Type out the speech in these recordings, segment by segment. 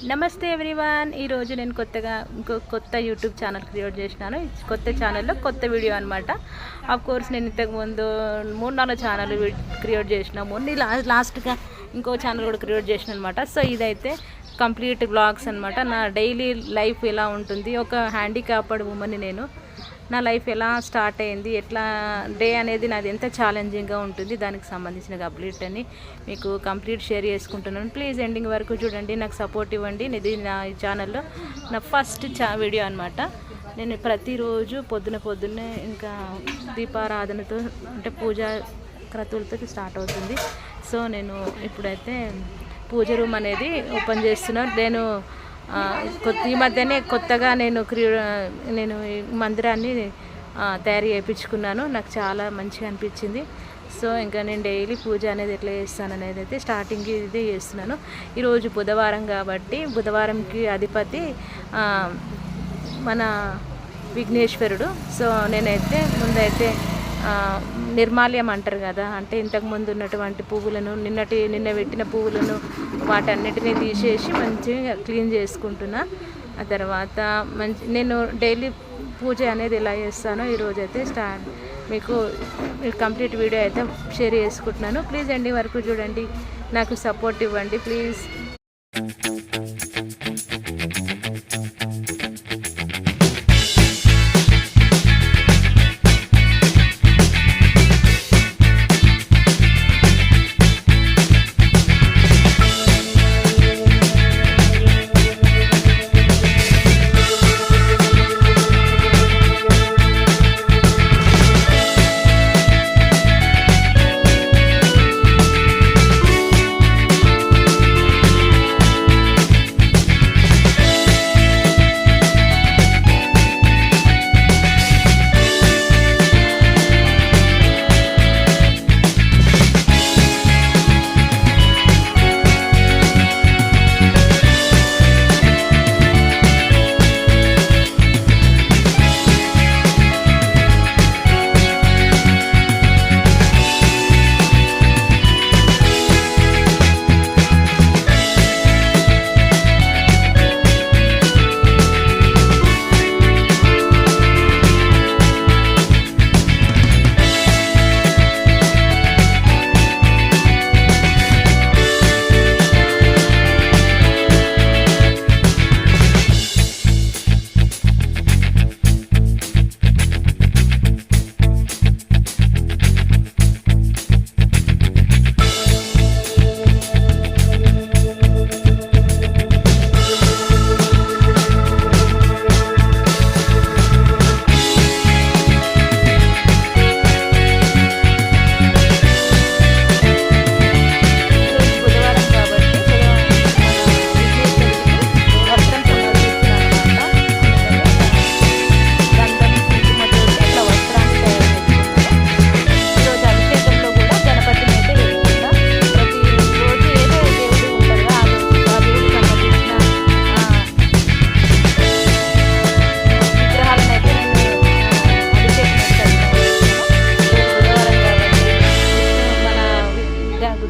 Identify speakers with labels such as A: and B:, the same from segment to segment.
A: నమస్తే ఎవ్రీవన్. ఈరోజు నేను ఇంకో కొత్త యూట్యూబ్ ఛానల్ క్రియేట్ చేసినాను. కొత్త ఛానల్లో కొత్త వీడియో అనమాట. ఆఫ్ కోర్స్ నేను ఇంతకుముందు 3-4 ఛానల్ క్రియేట్ చేసినాము. లాస్ట్గా ఇంకో ఛానల్ కూడా క్రియేట్ చేసిన అనమాట. సో ఇదైతే కంప్లీట్ బ్లాగ్స్ అనమాట. నా డైలీ లైఫ్ ఎలా ఉంటుంది, ఒక హ్యాండిక్యాప్డ్ ఉమెన్ని నేను, నా లైఫ్ ఎలా స్టార్ట్ అయింది, ఎట్లా డే అనేది నాది ఎంత ఛాలెంజింగ్గా ఉంటుంది, దానికి సంబంధించిన కంప్లీట్ అని మీకు కంప్లీట్ షేర్ చేసుకుంటున్నాను. ప్లీజ్ ఎండింగ్ వరకు చూడండి, నాకు సపోర్ట్ ఇవ్వండి. ఇది నా ఛానల్లో నా ఫస్ట్ వీడియో అనమాట. నేను ప్రతిరోజు పొద్దున్నే ఇంకా దీపారాధనతో అంటే పూజా క్రతువులతో స్టార్ట్ అవుతుంది. సో నేను ఇప్పుడైతే పూజ రూమ్ అనేది ఓపెన్ చేస్తున్నాను. నేను ఈ మధ్యనే కొత్తగా నేను ఈ మందిరాన్ని తయారు చేయించుకున్నాను. నాకు చాలా మంచిగా అనిపించింది. సో ఇంకా నేను డైలీ పూజ అనేది ఎట్లా చేస్తాను అనేది అయితే స్టార్టింగ్ ఇదే చేస్తున్నాను. ఈరోజు బుధవారం కాబట్టి బుధవారంకి అధిపతి మన విఘ్నేశ్వరుడు. సో నేనైతే ముందైతే నిర్మాల్యం అంటారు కదా, అంటే ఇంతకుముందు ఉన్నటువంటి పువ్వులను నిన్న పెట్టిన పువ్వులను వాటన్నిటిని తీసేసి మంచిగా క్లీన్ చేసుకుంటున్నా. ఆ తర్వాత నేను డైలీ పూజ అనేది ఎలా చేస్తానో ఈరోజైతే మీకు కంప్లీట్ వీడియో అయితే షేర్ చేసుకుంటున్నాను. ప్లీజ్ ఎండింగ్ వరకు చూడండి, నాకు సపోర్ట్ ఇవ్వండి ప్లీజ్.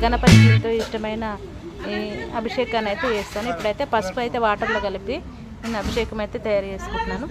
A: గణపతితో ఇష్టమైన అభిషేకాన్ని అయితే చేస్తాను. ఇప్పుడైతే పసుపు అయితే వాటర్లో కలిపి నేను అభిషేకం అయితే తయారు చేసుకుంటున్నాను.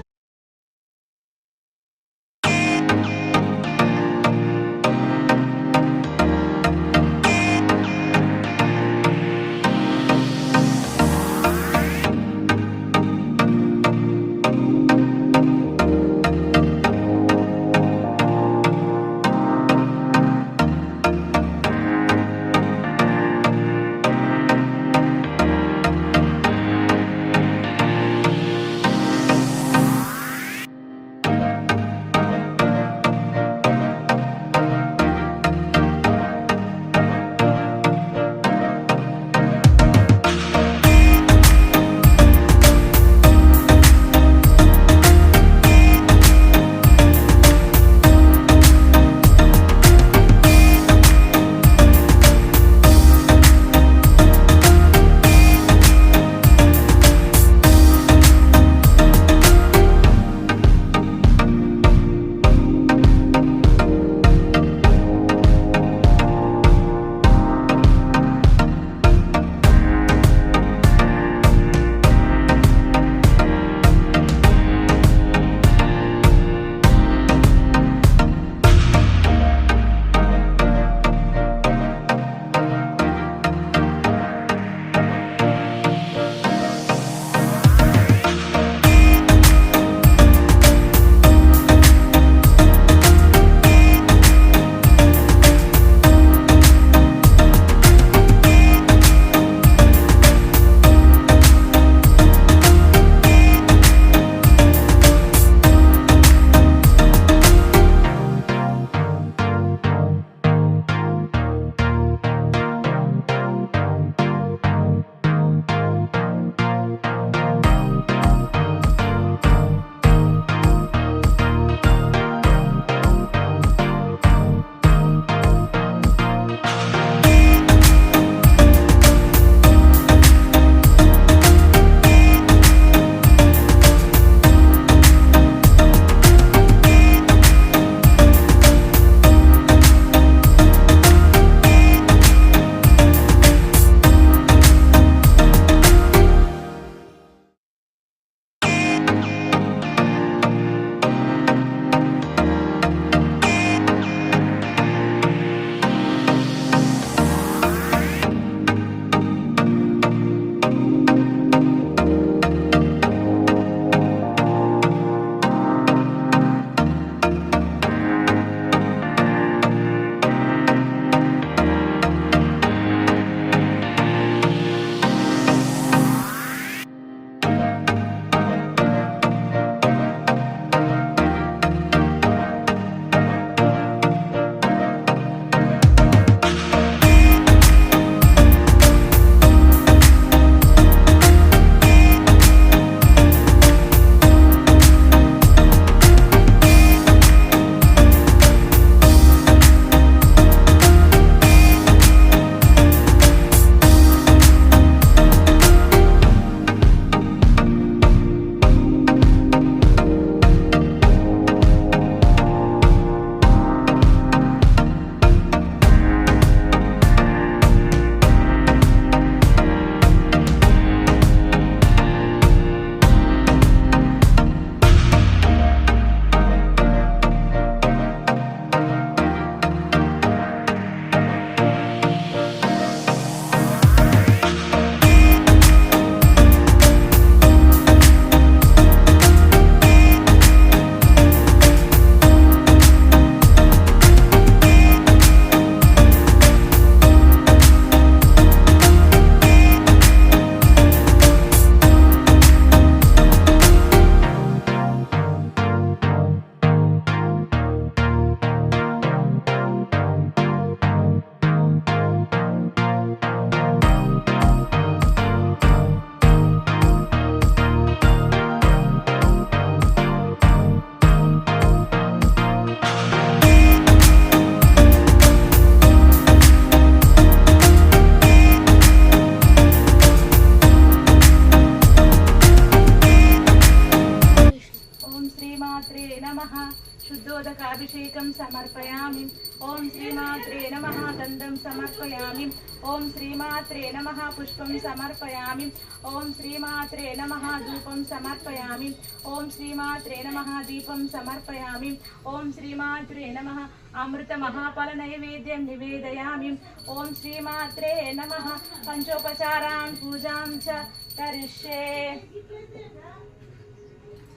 A: పంచోదకాభిషేకం సమర్పయామి. ఓం శ్రీమాత్రే నమః గంధం సమర్పయామి. ఓం శ్రీమాత్రే నమః పుష్పం సమర్పయామి. ఓం శ్రీమాత్రే నమః ధూపం సమర్పయామి. ఓం శ్రీమాత్రే నమః దీపం సమర్పయామి. ఓం శ్రీమాత్రే నమః అమృత మహాఫల నైవేద్యం నివేదయామి. ఓం శ్రీమాత్రే నమః పంచోపచారాన్ పూజాం చ కరిష్యే.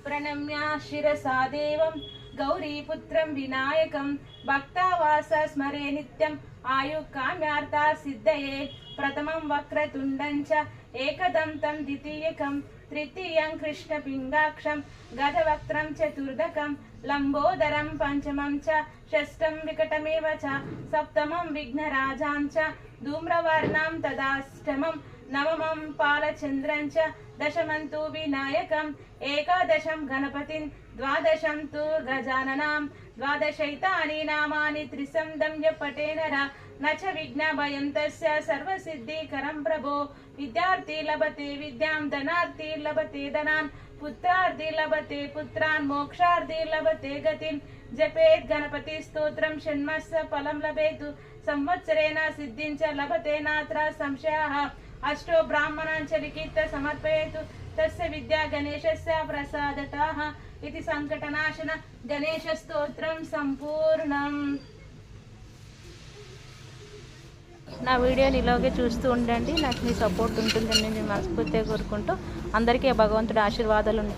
A: ప్రణమ్య శిరసా దేవం గౌరీపుత్రం వినాయకం భక్తావాస స్మరే నిత్యం ఆయుకామ్యార్థ సిద్ధయే. ప్రథమం వక్రతుండం చ ఏకదంతం ద్వితీయకం తృతీయం కృష్ణపింగాక్షం గజవక్త్రం చతుర్దకం లంబోదరం పంచమం చ షష్టం వికటమేవ చ సప్తమం విఘ్నరాజాం చ ధూమ్రవర్ణం తదాష్టమం నవమం పాలచంద్రం చ దశమం తు వినాయకం ఏకాదశం గణపతిం ద్వాదశం తు గజాననాం ద్వాదశైతాని నామాని త్రిసందం యపటే నర నచ విఘ్నభయం తస్య సర్వసిద్ధికరం ప్రభో. విద్యార్థి లభతే విద్యాం ధనార్థి లభతే ధనాన్ పుత్రార్థి లభతే పుత్రాన్ మోక్షార్థి లభతే గతిం. జపేత్ గణపతి స్తోత్రం షణ్మస్య ఫలం లభేతు సంవత్సరేణ సిద్ధించ లభతే నాత్ర సంశయః. అష్టో బ్రాహ్మణాంచ లిఖిత సమర్పయేతు తస్య విద్యా గణేశస్య ప్రసాదతః. ఇది సంకటనాశన గణేశ స్తోత్రం సంపూర్ణం. నా వీడియోని ఇలాగే చూస్తూ ఉండండి. నాకు మీ సపోర్ట్ ఉంటుందని నేను మనస్ఫూర్తిగా కోరుకుంటూ అందరికీ భగవంతుడి ఆశీర్వాదాలు ఉండాలని